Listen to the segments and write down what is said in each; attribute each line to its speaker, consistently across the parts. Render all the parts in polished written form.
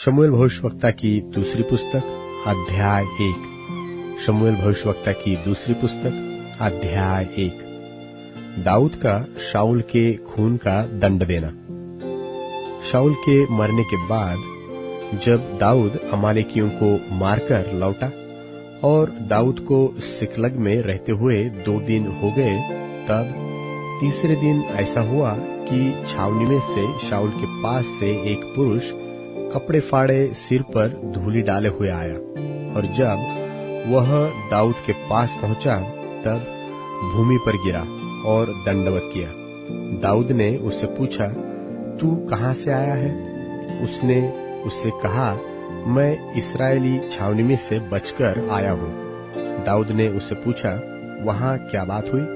Speaker 1: शमूएल भविष्यवक्ता की दूसरी पुस्तक अध्याय 1। शमूएल भविष्यवक्ता की दूसरी पुस्तक अध्याय 1। दाऊद का शाऊल के खून का दंड देना। शाऊल के मरने के बाद जब दाऊद अमालेकियों को मारकर लौटा और दाऊद को सिकलग में रहते हुए 2 दिन हो गए, तब तीसरे दिन ऐसा हुआ कि छावनी में से शाऊल के पास से एक पुरुष कपड़े फाड़े सिर पर धूली डाले हुए आया, और जब वह दाऊद के पास पहुंचा तब भूमि पर गिरा और दंडवत किया। दाऊद ने उससे पूछा, तू कहां से आया है? उसने उससे कहा, मैं इस्राएली छावनी में से बचकर आया हूं। दाऊद ने उससे पूछा, वहां क्या बात हुई,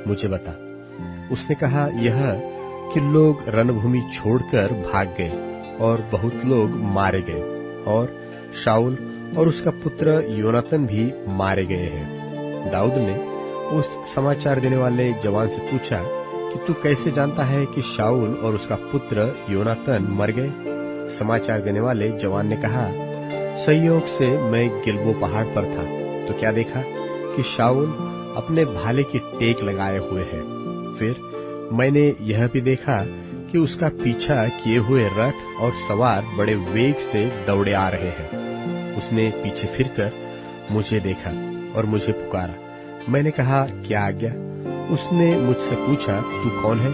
Speaker 1: मुझे बता। उसने कहा, यह कि लोग रणभूमि छोड़कर भाग गए और बहुत लोग मारे गए, और शाऊल और उसका पुत्र योनातन भी मारे गए हैं। दाऊद ने उस समाचार देने वाले जवान से पूछा कि तू कैसे जानता है कि शाऊल और उसका पुत्र योनातन मर गए? समाचार देने वाले जवान ने कहा, संयोग से मैं गिलबो पहाड़ पर था तो क्या देखा कि शाऊल अपने भाले की टेक लगाए हुए है। फिर मैंने यह भी देखा कि उसका पीछा किए हुए रथ और सवार बड़े वेग से दौड़े आ रहे हैं। उसने पीछे फिरकर मुझे देखा और मुझे पुकारा। मैंने कहा, क्या आज्ञा? उसने मुझसे पूछा, तू कौन है?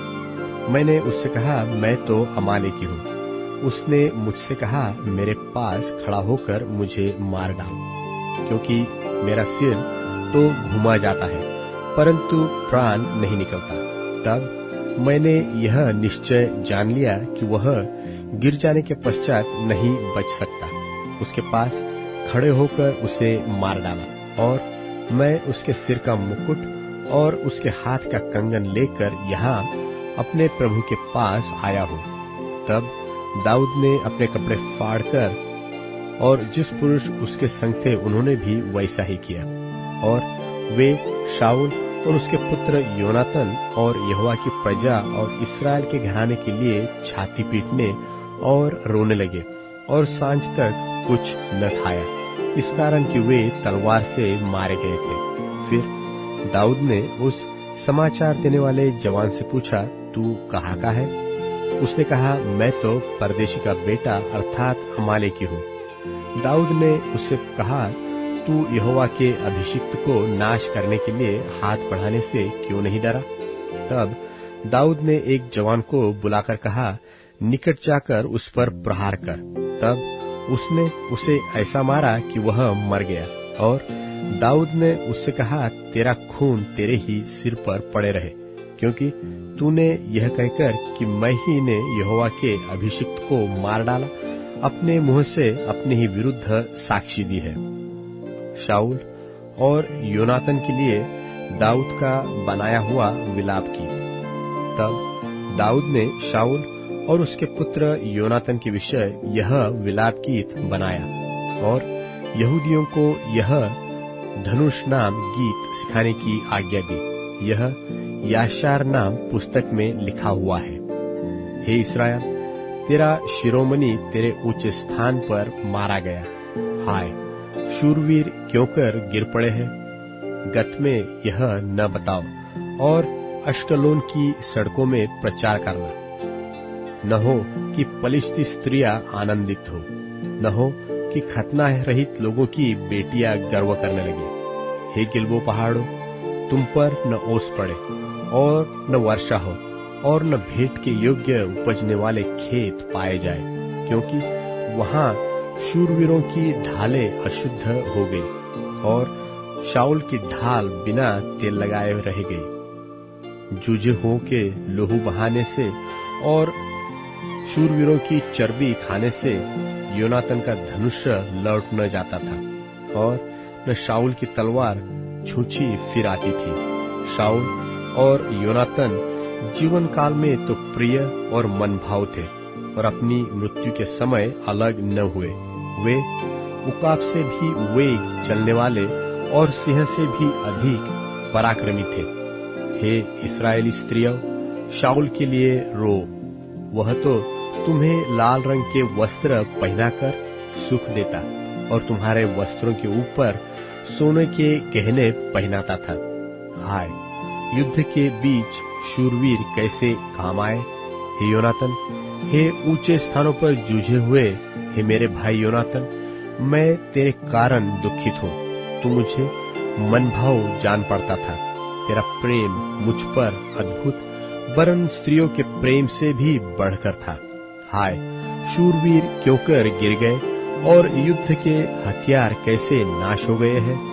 Speaker 1: मैंने उससे कहा, मैं तो अमालेकी हूँ। उसने मुझसे कहा, मेरे पास खड़ा होकर मुझे मार डाल, क्योंकि मेरा सिर तो घुमा जाता है परंतु प्राण नहीं निकलता। तब मैंने यह निश्चय जान लिया कि वह गिर जाने के पश्चात नहीं बच सकता। उसके पास खड़े होकर उसे मार डाला, और मैं उसके सिर का मुकुट और उसके हाथ का कंगन लेकर यहाँ अपने प्रभु के पास आया हूँ। तब दाऊद ने अपने कपड़े फाड़कर, और जिस पुरुष उसके संग थे उन्होंने भी वैसा ही किया, और वे शाऊल और उसके पुत्र योनातन और यहोवा की प्रजा और इस्राएल के घराने के लिए छाती पीटने और रोने लगे, और सांझ तक कुछ न खाया, इस कारण कि वे तलवार से मारे गए थे। फिर दाऊद ने उस समाचार देने वाले जवान से पूछा, तू कहाँ का है? उसने कहा, मैं तो परदेशी का बेटा अर्थात अमालेकी हूँ। दाऊद ने उससे कहा, तू यहोवा के अभिषिक्त को नाश करने के लिए हाथ बढ़ाने से क्यों नहीं डरा? तब दाऊद ने एक जवान को बुलाकर कहा, निकट जाकर उस पर प्रहार कर। तब उसने उसे ऐसा मारा कि वह मर गया, और दाऊद ने उससे कहा, तेरा खून तेरे ही सिर पर पड़े रहे, क्योंकि तूने यह कहकर कि मैं ही ने यहोवा के अभिषिक्त को मार डाला, अपने मुंह से अपने ही विरुद्ध साक्षी दी है। शाऊल और योनातन के लिए दाऊद का बनाया हुआ विलाप गीत। तब दाऊद ने शाऊल और उसके पुत्र योनातन के विषय यह विलाप गीत बनाया, और यहूदियों को यह धनुष नाम गीत सिखाने की आज्ञा दी। यह याशार नाम पुस्तक में लिखा हुआ है। हे इस्राएल, तेरा शिरोमणि तेरे ऊंचे स्थान पर मारा गया। हाय, शूरवीर क्यों कर गिर पड़े हैं? गत में यह न बताओ, और अश्कलोन की सड़कों में प्रचार करना। न हो कि पलिश्ती स्त्रियां आनंदित हो, न हो कि खतना रहित लोगों की बेटियां गर्व करने लगे। हे गिलबो पहाड़ों, तुम पर न ओस पड़े और न वर्षा हो, और न भेंट के योग्य उपजने वाले खेत पाए जाए, क्योंकि वहां शूरवीरों की ढालें अशुद्ध हो गई, और शाऊल की ढाल बिना तेल लगाए रह गई। जूझे हो के लहू बहाने से और शूरवीरों की चर्बी खाने से योनातन का धनुष लौट न जाता था, और न शाऊल की तलवार छूछी फिर आती थी। शाऊल और योनातन जीवन काल में तो प्रिय और मनभाव थे, और अपनी मृत्यु के समय अलग न हुए। वे उकाब से भी वेग चलने वाले और सिंह से भी अधिक पराक्रमी थे। हे इस्राएली स्त्रियों, शाऊल के लिए रो, वह तो तुम्हें लाल रंग के वस्त्र पहनाकर सुख देता और तुम्हारे वस्त्रों के ऊपर सोने के गहने पहनाता था। हाय, युद्ध के बीच शूरवीर कैसे काम आए। हे योनातन, हे ऊंचे स्थानों पर जूझे हुए, हे मेरे भाई योनातन, मैं तेरे कारण दुखित हूँ। तू मुझे मन भाव जान पड़ता था। तेरा प्रेम मुझ पर अद्भुत, वरन स्त्रियों के प्रेम से भी बढ़कर था। हाय, शूरवीर क्यों कर गिर गए और युद्ध के हथियार कैसे नाश हो गए हैं।